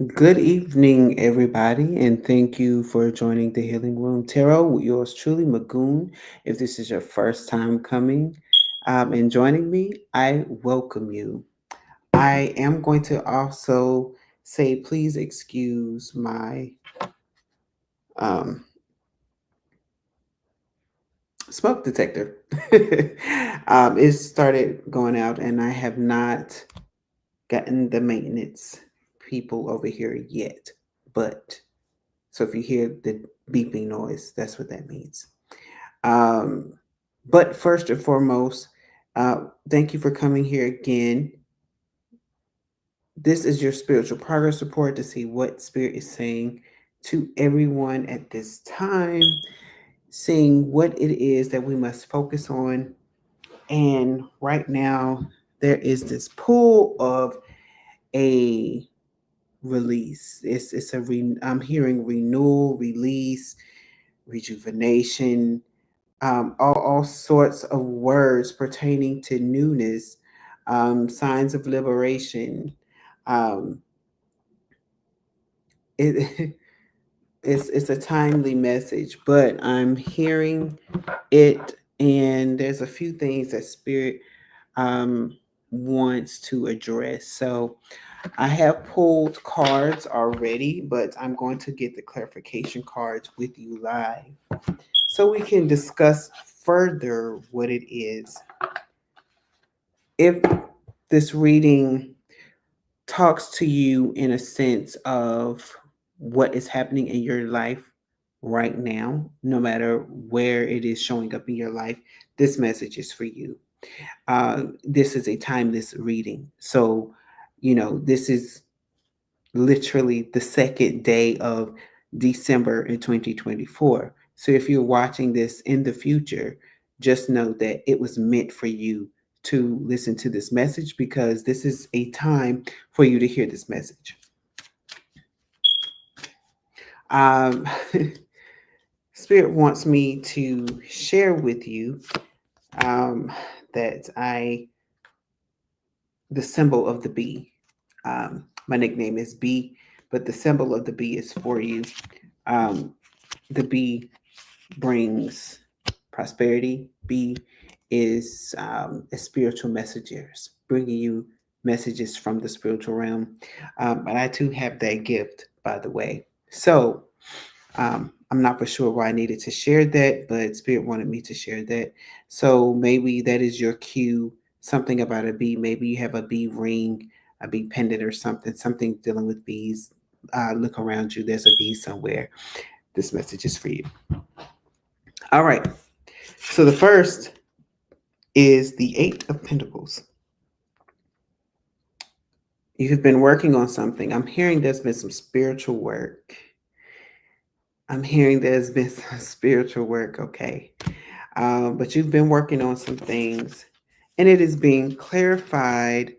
Good evening, everybody, and thank you for joining the Healing Room Tarot with yours truly, Magoon. If this is your first time coming and joining me, I welcome you. I am going to also say, please excuse my um, smoke detector. It started going out, and I have not gotten the maintenance people over here yet, but so if you hear the beeping noise, that's what that means. Um, but first and foremost, thank you for coming here again. This is your spiritual progress report to see what Spirit is saying to everyone at this time, seeing what it is that we must focus on. And right now, there is this pull of a release. I'm hearing renewal, release, rejuvenation, all sorts of words pertaining to newness, signs of liberation. Um, it, it's a timely message, but I'm hearing it, and there's a few things that Spirit um, wants to address. So I have pulled cards already, but I'm going to get the clarification cards with you live so we can discuss further what it is. If this reading talks to you in a sense of what is happening in your life right now, no matter where it is showing up in your life, this message is for you. This is a timeless reading. So, this is literally the second day of December in 2024. So if you're watching this in the future, just know that it was meant for you to listen to this message because this is a time for you to hear this message. Um, Spirit wants me to share with you um, that the symbol of the bee. My nickname is B, but the symbol of the bee is for you. Um, the bee brings prosperity. B is a spiritual messenger, bringing you messages from the spiritual realm. And I too have that gift, by the way. So I'm not for sure why I needed to share that, but Spirit wanted me to share that. So maybe that is your cue, something about a bee. Maybe you have a bee ring, a bee pendant, or something dealing with bees. Look around you, there's a bee somewhere. This message is for you. All right. So the first is the Eight of Pentacles. You have been working on something. I'm hearing there's been some spiritual work. I'm hearing there's been some spiritual work, okay. But you've been working on some things, and it is being clarified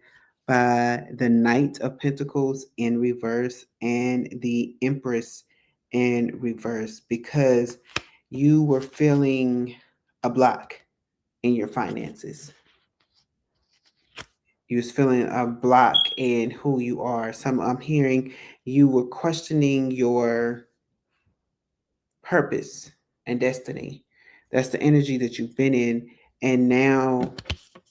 by the Knight of Pentacles in reverse and the Empress in reverse because you were feeling a block in your finances. You was feeling a block in who you are. I'm hearing you were questioning your purpose and destiny. That's the energy that you've been in, and now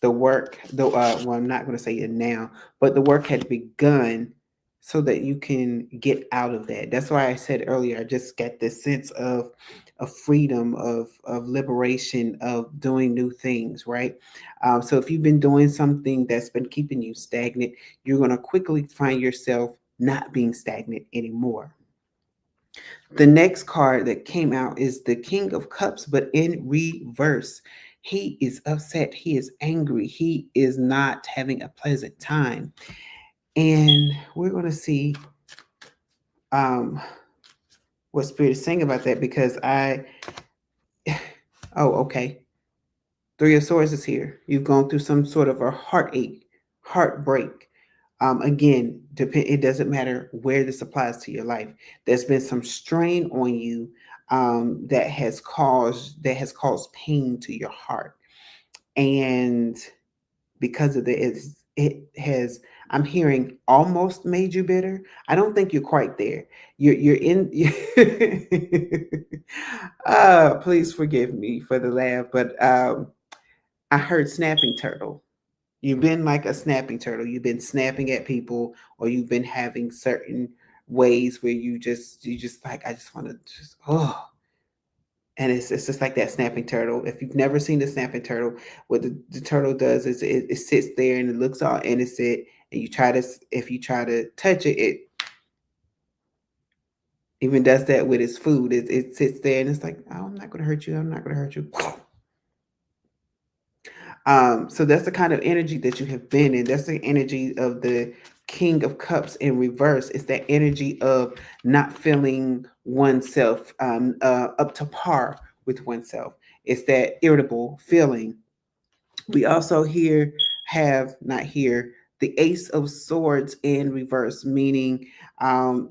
the work. Well, I'm not going to say it now, but the work had begun so that you can get out of that. That's why I said earlier. I just get this sense of freedom, of liberation, of doing new things. Right. So if you've been doing something that's been keeping you stagnant, you're going to quickly find yourself not being stagnant anymore. The next card that came out is the King of Cups, but in reverse. He is upset. He is angry. He is not having a pleasant time. And we're going to see um, what Spirit is saying about that because oh, okay. Three of Swords is here. You've gone through some sort of a heartache, heartbreak. Again, it doesn't matter where this applies to your life. There's been some strain on you that has caused pain to your heart, and because of that, it has, I'm hearing, almost made you bitter. I don't think you're quite there. You're in please forgive me for the laugh, but I heard snapping turtle. You've been like a snapping turtle. You've been snapping at people, or you've been having certain ways where you just like, I just want to just, oh, and it's just like that snapping turtle. If you've never seen the snapping turtle, what the turtle does is it sits there and it looks all innocent, and if you try to touch it, it even does that with its food. It sits there and it's like, oh, I'm not going to hurt you. I'm not going to hurt you. So that's the kind of energy that you have been in. That's the energy of the King of Cups in reverse. It's that energy of not feeling oneself up to par with oneself. It's that irritable feeling. We also here have not here the Ace of Swords in reverse, meaning I'm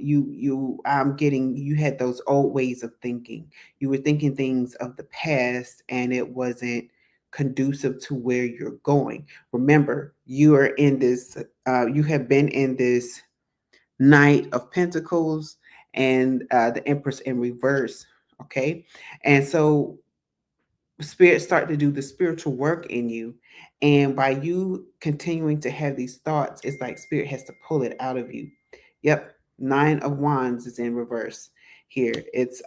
getting, you had those old ways of thinking. You were thinking things of the past, and it wasn't conducive to where you're going. Remember, you are in this. You have been in this Knight of Pentacles and the Empress in reverse. Okay, and so spirit start to do the spiritual work in you, and by you continuing to have these thoughts, it's like spirit has to pull it out of you. Yep, Nine of Wands is in reverse here. It's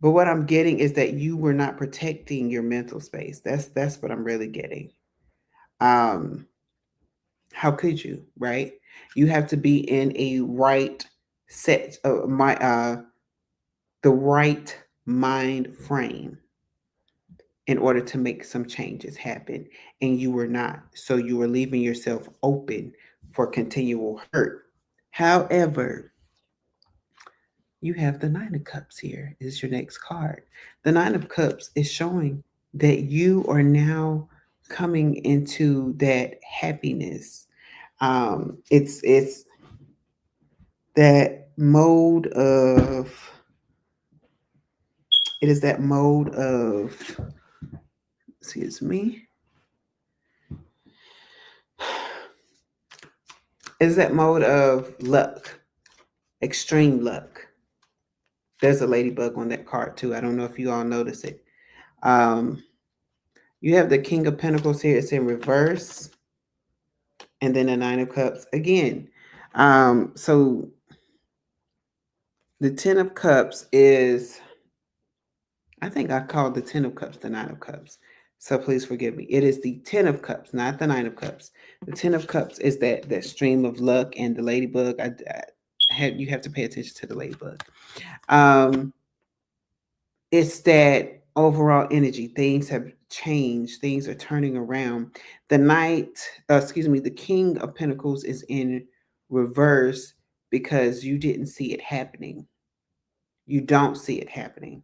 but what I'm getting is that you were not protecting your mental space. That's what I'm really getting. um how could you, right? You have to be in a right set of my the right mind frame in order to make some changes happen, and you were not. So you were leaving yourself open for continual hurt. However, you have the Nine of Cups here is your next card. The Nine of Cups is showing that you are now coming into that happiness. It's that mode of, it is that mode of, excuse me, is that mode of luck, extreme luck. There's a ladybug on that card too. I don't know if you all notice it. Um, you have the King of Pentacles here. It's in reverse, and then the Nine of Cups again. So the Ten of Cups is, I think I called the Ten of Cups the Nine of Cups. So please forgive me. It is the Ten of Cups, not the Nine of Cups. The Ten of Cups is that stream of luck, and the ladybug. You have to pay attention to the ladybug. Um, it's that overall energy. Things have changed. Things are turning around. The the King of Pentacles is in reverse because you didn't see it happening. You don't see it happening.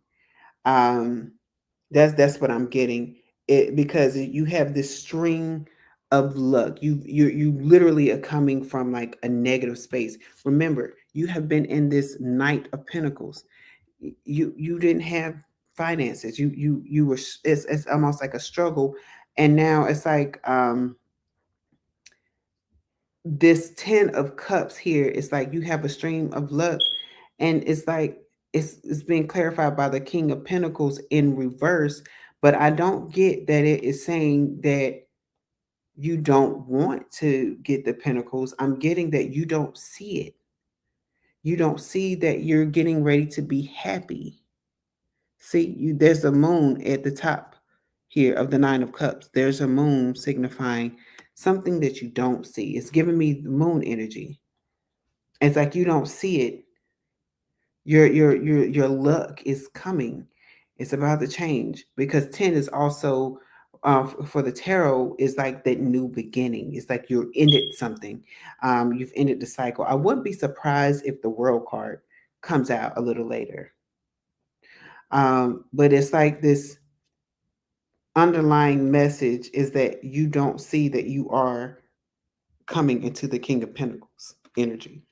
Um, that's what I'm getting. It because you have this string of luck. You literally are coming from like a negative space. Remember, you have been in this Knight of Pentacles. You didn't have finances. You were, it's almost like a struggle, and now it's like this 10 of cups here. It's like you have a stream of luck, and it's like it's being clarified by the King of Pentacles in reverse, but I don't get that it is saying that you don't want to get the pentacles. I'm getting that you don't see it. You don't see that you're getting ready to be happy. See, there's a moon at the top here of the Nine of Cups. There's a moon signifying something that you don't see. It's giving me the moon energy. It's like you don't see it. Your luck is coming. It's about to change because 10 is also for the tarot is like that new beginning. It's like you're ended something. You've ended the cycle. I wouldn't be surprised if the World card comes out a little later. But it's like this underlying message is that you don't see that you are coming into the King of Pentacles energy.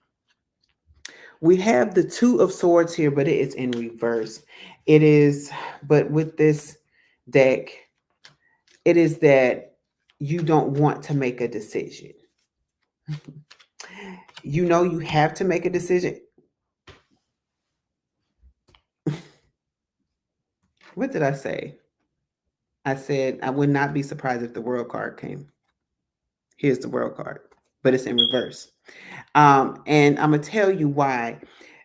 We have the Two of Swords here, but it is in reverse. It is, but with this deck, it is that you don't want to make a decision. You know you have to make a decision. What did I say? I said I would not be surprised if the world card came. Here's the world card, but it's in reverse. And I'm gonna tell you why.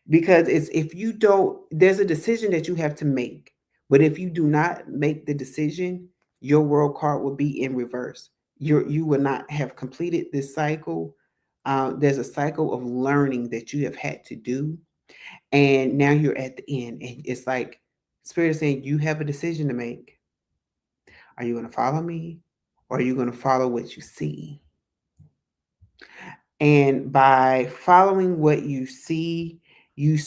Because it's if you don't, there's a decision that you have to make. But if you do not make the decision, your world card will be in reverse. You will not have completed this cycle. There's a cycle of learning that you have had to do, and now you're at the end, and it's like Spirit is saying you have a decision to make. Are you going to follow me, or are you going to follow what you see? And by following what you see, you're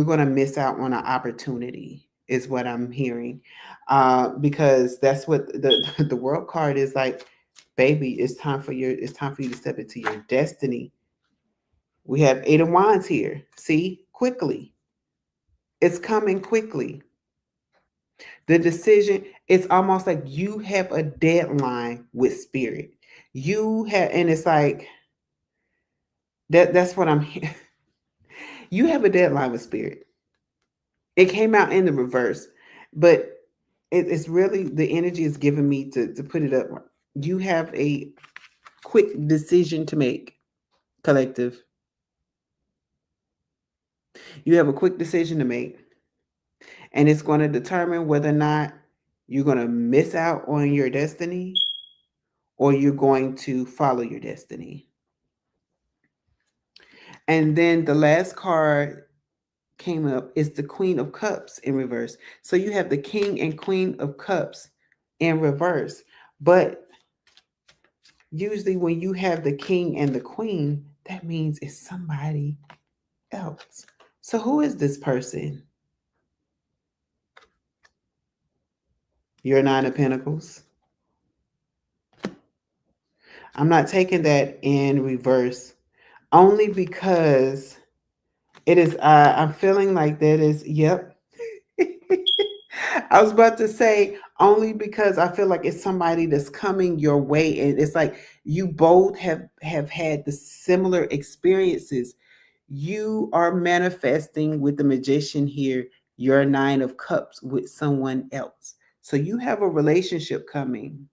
going to miss out on an opportunity, is what I'm hearing. Because that's what the world card is like, baby, it's time for you to step into your destiny. We have 8 of Wands here. See, quickly. It's coming quickly. The decision, it's almost like you have a deadline with spirit. You have, and it's like that's what I'm you have a deadline with spirit. It came out in the reverse, but it's really the energy is giving me to put it up. You have a quick decision to make, collective. You have a quick decision to make, and it's going to determine whether or not you're going to miss out on your destiny or you're going to follow your destiny. And then the last card came up is the Queen of Cups in reverse. So you have the King and Queen of Cups in reverse. But usually when you have the King and the Queen, that means it's somebody else. So who is this person? Your Nine of Pentacles. I'm not taking that in reverse only because it is, I'm feeling like that is, yep. I was about to say only because I feel like it's somebody that's coming your way, and it's like you both have had the similar experiences. You are manifesting with the Magician here, your Nine of Cups with someone else. So you have a relationship coming.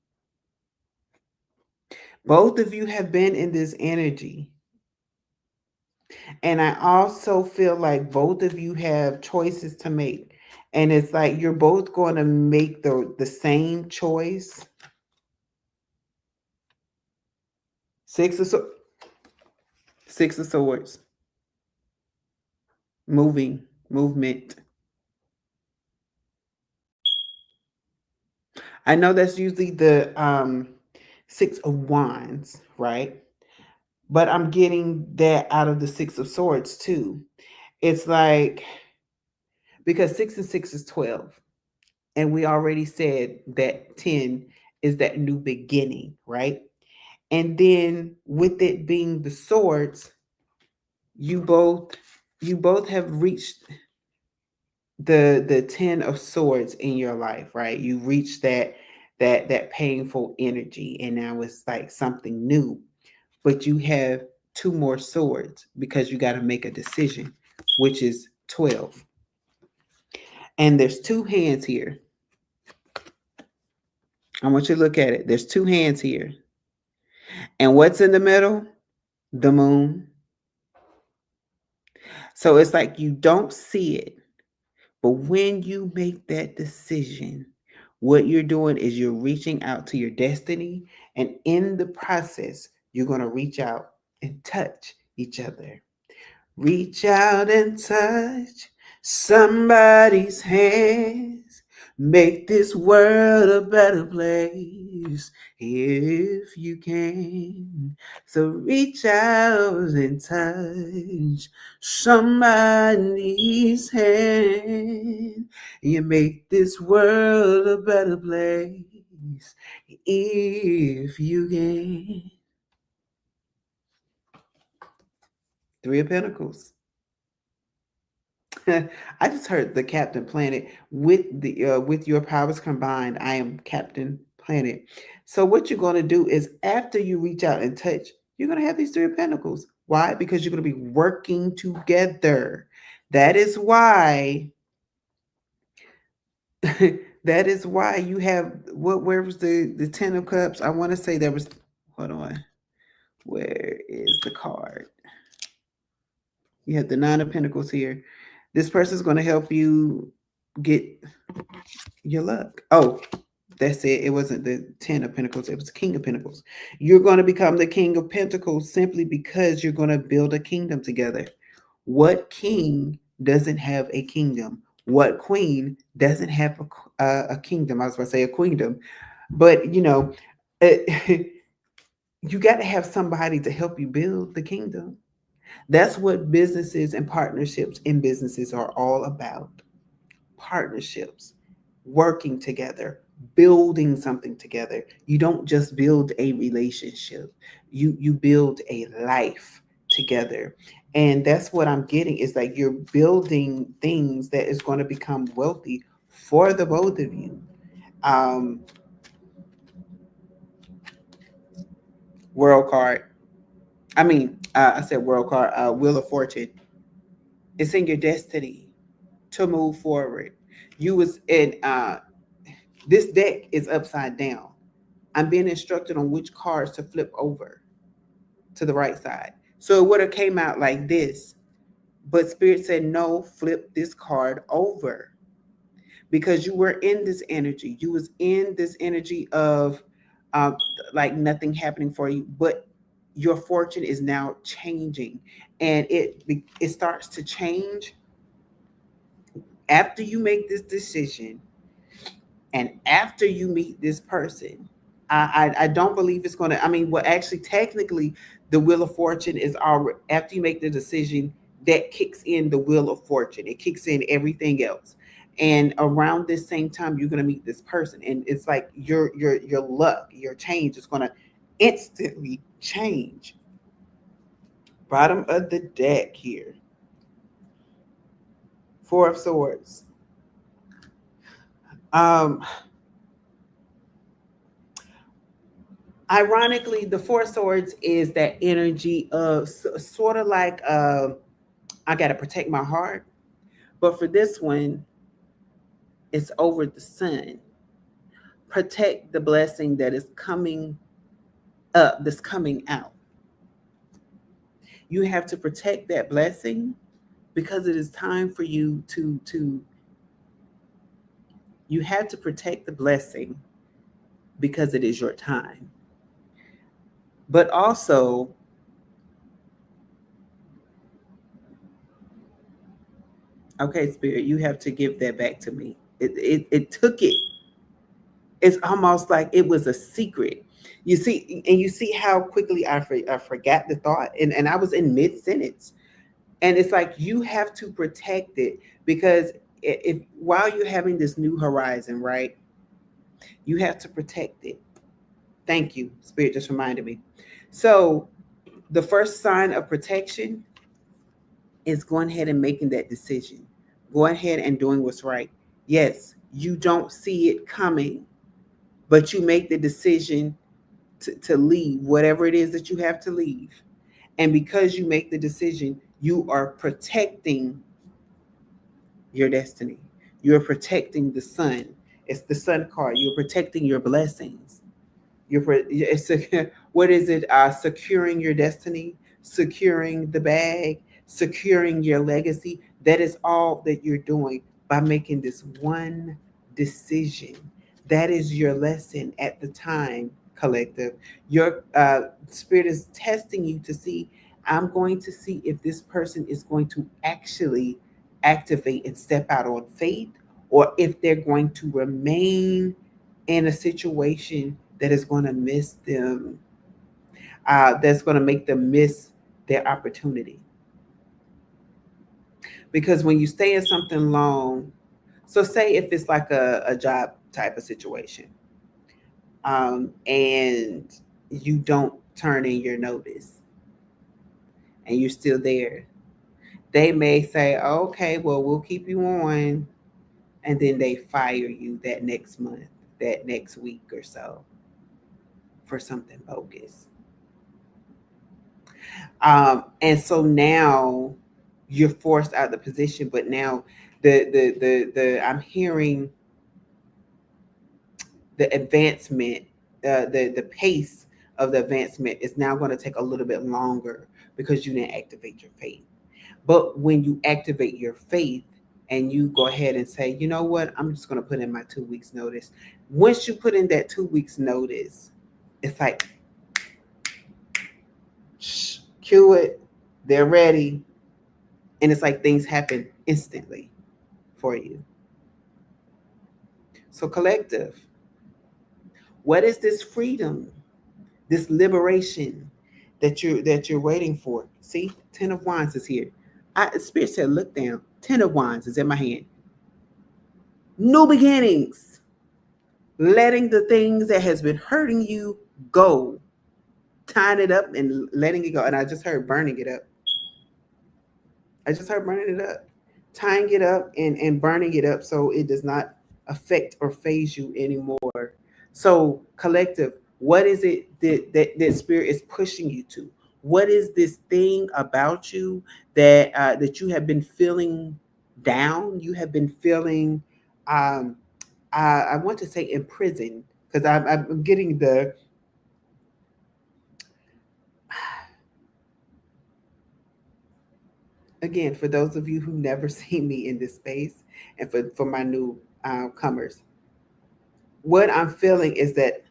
Both of you have been in this energy. And I also feel like both of you have choices to make. And it's like you're both going to make the same choice. Six of Swords. Six of Swords. Movement. I know that's usually the Six of Wands, right? But I'm getting that out of the Six of Swords too. It's like, because 6 and 6 is 12. And we already said that 10 is that new beginning, right? And then with it being the swords, you both have reached the 10 of swords in your life, right? You reached that painful energy, and now it's like something new. But you have two more swords because you got to make a decision, which is 12. And there's two hands here. I want you to look at it. There's two hands here. And what's in the middle? The moon. So it's like you don't see it. But when you make that decision, what you're doing is you're reaching out to your destiny. And in the process, you're going to reach out and touch each other. Reach out and touch somebody's hands. Make this world a better place if you can. So reach out and touch somebody's hand. You make this world a better place if you can. Three of Pentacles. I just heard the Captain Planet with the with your powers combined. I am Captain planet. So what you're going to do is after you reach out and touch, you're going to have these Three of Pentacles. Why? Because you're going to be working together. That is why that is why you have where was the Ten of Cups? I want to say there was, hold on. Where is the card? You have the Nine of Pentacles here. This person's going to help you get your luck. Oh, that's it. It wasn't the Ten of Pentacles. It was the King of Pentacles. You're going to become the King of Pentacles simply because you're going to build a kingdom together. What king doesn't have a kingdom? What queen doesn't have a kingdom? I was going to say a queendom. But, you got to have somebody to help you build the kingdom. That's what businesses and partnerships in businesses are all about. Partnerships, working together, building something together. You don't just build a relationship. You build a life together. And that's what I'm getting is like you're building things that is going to become wealthy for the both of you. Um, World card. I said world card, Wheel of Fortune. It's in your destiny to move forward. You was in this deck is upside down. I'm being instructed on which cards to flip over to the right side. So it would have came out like this, but Spirit said, no, flip this card over because you were in this energy. You was in this energy of um, like nothing happening for you, but your fortune is now changing, and it starts to change after you make this decision and after you meet this person. I don't believe it's going to, well, actually, technically, the Wheel of Fortune is already, after you make the decision, that kicks in the Wheel of Fortune. It kicks in everything else. And around this same time, you're going to meet this person. And it's like your luck, your change is going to instantly change. Bottom of the deck here. Four of Swords. Um, Ironically, the Four of Swords is that energy of sort of like I got to protect my heart. But for this one, it's over the sun. Protect the blessing that is coming up, that's coming out. You have to protect that blessing because it is time for you to you have to protect the blessing because it is your time. But also, okay, Spirit, you have to give that back to me. It took it. It's almost like it was a secret. You see, and you see how quickly I forgot the thought, and I was in mid sentence, and it's like you have to protect it because if while you're having this new horizon, right, you have to protect it. Thank you, Spirit just reminded me. So the first sign of protection is going ahead and making that decision. Go ahead and doing what's right. Yes, you don't see it coming, but you make the decision to leave whatever it is that you have to leave. And because you make the decision, you are protecting your destiny. You're protecting the sun. It's the sun card. You're protecting your blessings. It's what is it? Securing your destiny, securing the bag, securing your legacy. That is all that you're doing by making this one decision. That is your lesson at the time, collective. Your spirit is testing you to see. I'm going to see if this person is going to actually activate and step out on faith, or if they're going to remain in a situation that is going to miss them, that's going to make them miss their opportunity. Because when you stay in something long, so say if it's like a job type of situation, and you don't turn in your notice and you're still there, they may say, okay, well, we'll keep you on. And then they fire you that next month, that next week or so for something bogus. And so now you're forced out of the position, but now the I'm hearing the advancement, the pace of the advancement is now going to take a little bit longer because you didn't activate your faith. But when you activate your faith and you go ahead and say, you know what, I'm just going to put in my 2 weeks notice. Once you put in that 2 weeks notice, it's like, shh, cue it, they're ready. And it's like things happen instantly for you. So, collective, what is this freedom, this liberation that you're waiting for? See, 10 of Wands is here. Spirit said, look down. 10 of Wands is in my hand. New beginnings, letting the things that has been hurting you go, tying it up and letting it go. And I just heard burning it up. I just heard burning it up, tying it up and burning it up so it does not affect or phase you anymore. So, collective, what is it that spirit is pushing you to? What is this thing about you that you have been feeling down? You have been feeling, um, I want to say imprisoned, because I'm getting the, again, for those of you who never seen me in this space, and for my new comers, what I'm feeling is that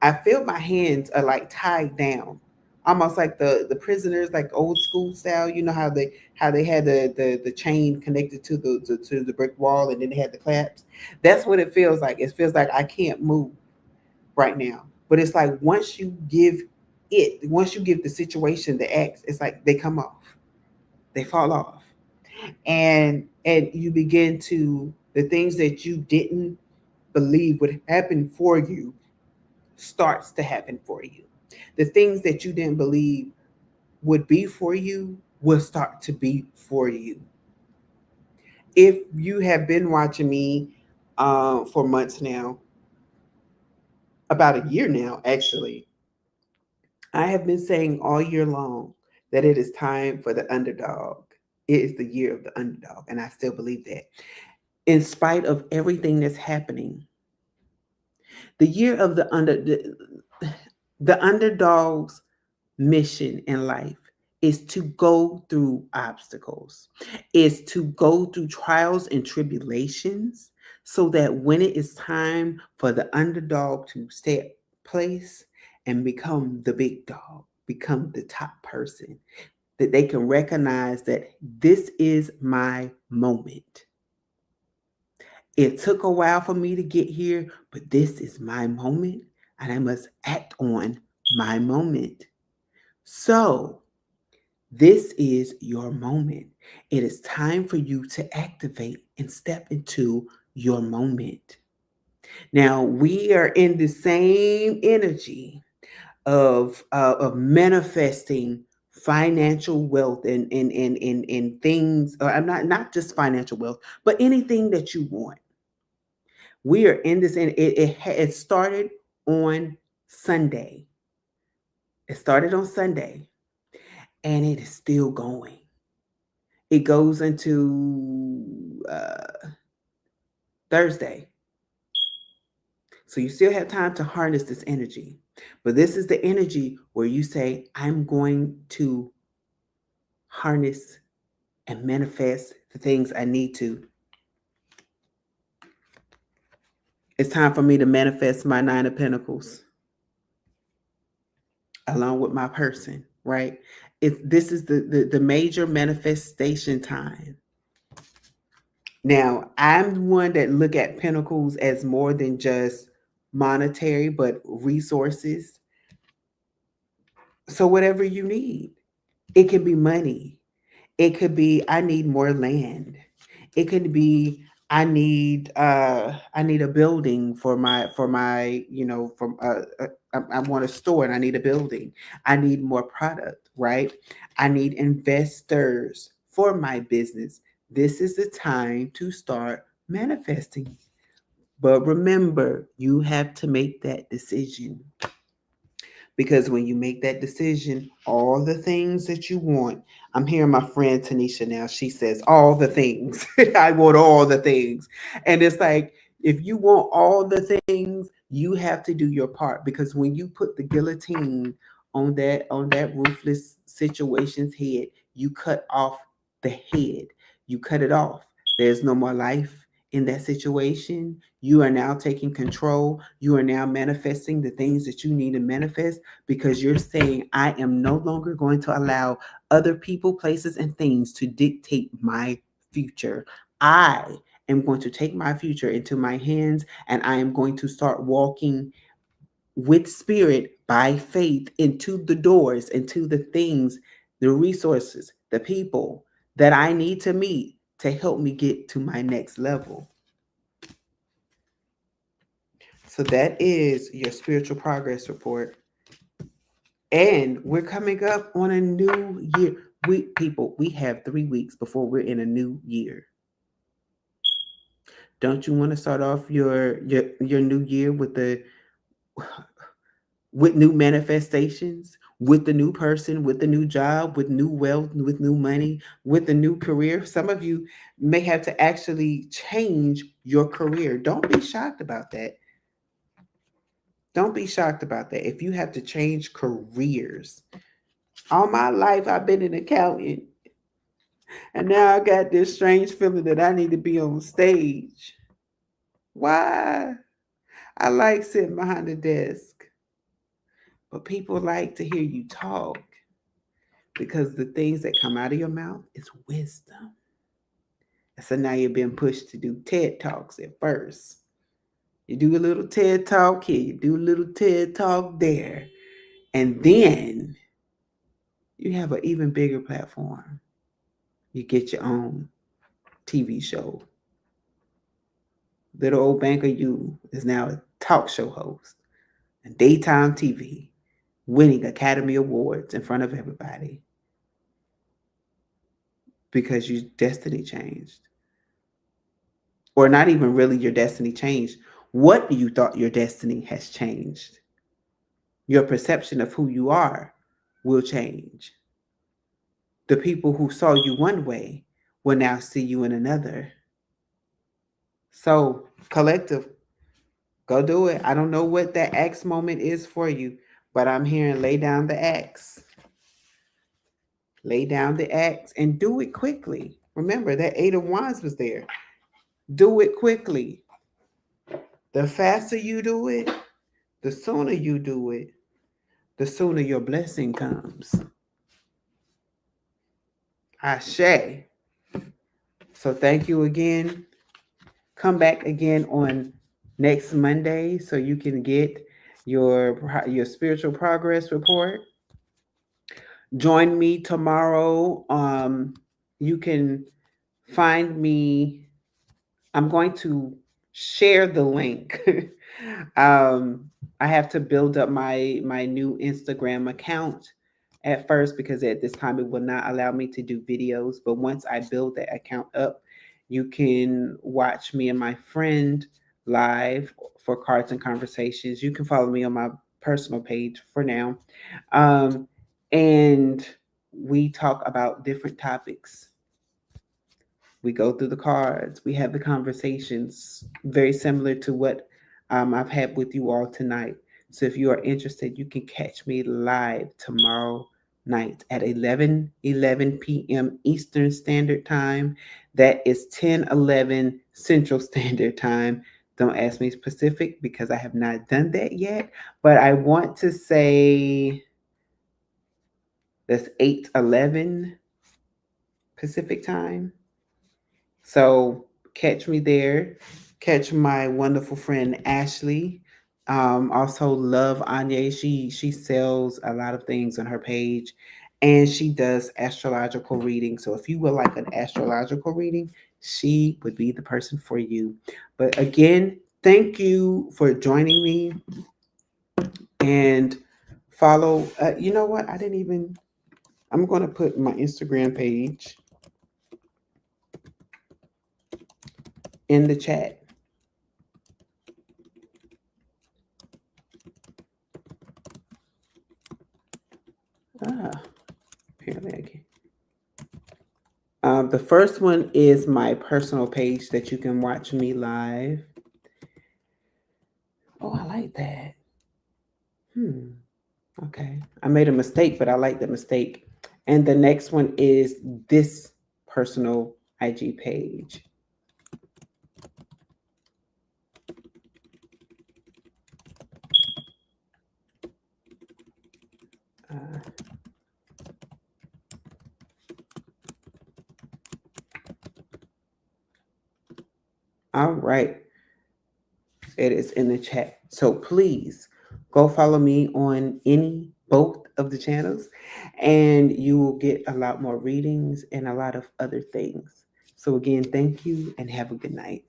I feel my hands are like tied down, almost like the prisoners, like old school style. You know how they had the chain connected to the brick wall, and then they had the clamps. That's what it feels like. It feels like I can't move right now. But it's like once you give the situation the X, it's like they come off, they fall off, and you begin to, the things that you didn't believe would happen for you starts to happen for you. The things that you didn't believe would be for you will start to be for you. If you have been watching me for months now, about a year now, actually, I have been saying all year long that it is time for the underdog. It is the year of the underdog, and I still believe that. In spite of everything that's happening, the year of the underdog's mission in life is to go through obstacles, is to go through trials and tribulations, so that when it is time for the underdog to step place and become the big dog, become the top person, that they can recognize that this is my moment. It took a while for me to get here, but this is my moment, and I must act on my moment. So, this is your moment. It is time for you to activate and step into your moment. Now, we are in the same energy of manifesting financial wealth and things. Or I'm not just financial wealth, but anything that you want. We are in this, and it started on Sunday. It started on Sunday, and it is still going. It goes into Thursday. So you still have time to harness this energy. But this is the energy where you say, I'm going to harness and manifest the things I need to. It's time for me to manifest my 9 of Pentacles along with my person, right? This is the major manifestation time. Now, I'm one that look at Pentacles as more than just monetary, but resources. So whatever you need, it can be money. It could be I need more land. It could be I need a building for my from I want a store and I need a building. I need more product, right? I need investors for my business. This is the time to start manifesting. But remember, you have to make that decision. Because when you make that decision, all the things that you want, I'm hearing my friend Tanisha now. She says, all the things. I want all the things. And it's like, if you want all the things, you have to do your part. Because when you put the guillotine on that ruthless situation's head, you cut off the head. You cut it off. There's no more life in that situation. You are now taking control. You are now manifesting the things that you need to manifest because you're saying, I am no longer going to allow other people, places, and things to dictate my future. I am going to take my future into my hands and I am going to start walking with spirit by faith into the doors, into the things, the resources, the people that I need to meet to help me get to my next level. So that is your spiritual progress report. And we're coming up on a new year. We have 3 weeks before we're in a new year. Don't you want to start off your new year with new manifestations, with the new person, with the new job, with new wealth, with new money, with a new career? Some of you may have to actually change your career. Don't be shocked about that. Don't be shocked about that. If you have to change careers, all my life I've been an accountant, and now I got this strange feeling that I need to be on stage. Why? I like sitting behind the desk, but people like to hear you talk because the things that come out of your mouth is wisdom. And so now you're being pushed to do TED Talks at first. You do a little TED Talk here, you do a little TED Talk there, and then you have an even bigger platform. You get your own TV show. Little old banker you is now a talk show host and daytime TV, winning Academy Awards in front of everybody because your destiny changed. Or not even really your destiny changed. What you thought your destiny has changed. Your perception of who you are will change. The people who saw you one way will now see you in another. So, collective, go do it. I don't know what that X moment is for you, but I'm hearing lay down the X. Lay down the axe and do it quickly. Remember that Eight of Wands was there. Do it quickly. The faster you do it, the sooner you do it, the sooner your blessing comes. Ashe. So thank you again. Come back again on next Monday so you can get your spiritual progress report. Join me tomorrow. You can find me. I'm going to share the link. I have to build up my new Instagram account at first because at this time it will not allow me to do videos. But once I build that account up, you can watch me and my friend live for Cards and Conversations. You can follow me on my personal page for now. Um, and we talk about different topics. We go through the cards. We have the conversations very similar to what I've had with you all tonight. So if you are interested, you can catch me live tomorrow night at 11 p.m. Eastern Standard Time. That is 10:11 Central Standard Time. Don't ask me specific because I have not done that yet, but I want to say that's 8:11 Pacific Time. So catch me there. Catch my wonderful friend Ashley. Also love Anya. She sells a lot of things on her page, and she does astrological reading. So if you would like an astrological reading, she would be the person for you. But again, thank you for joining me and follow. You know what? I didn't even. I'm going to put my Instagram page in the chat. Apparently I can. The first one is my personal page that you can watch me live. Oh, I like that. Okay. I made a mistake, but I like the mistake. And the next one is this personal IG page. Uh, all right. It is in the chat. So please go follow me on both of the channels, and you will get a lot more readings and a lot of other things. So again, thank you and have a good night.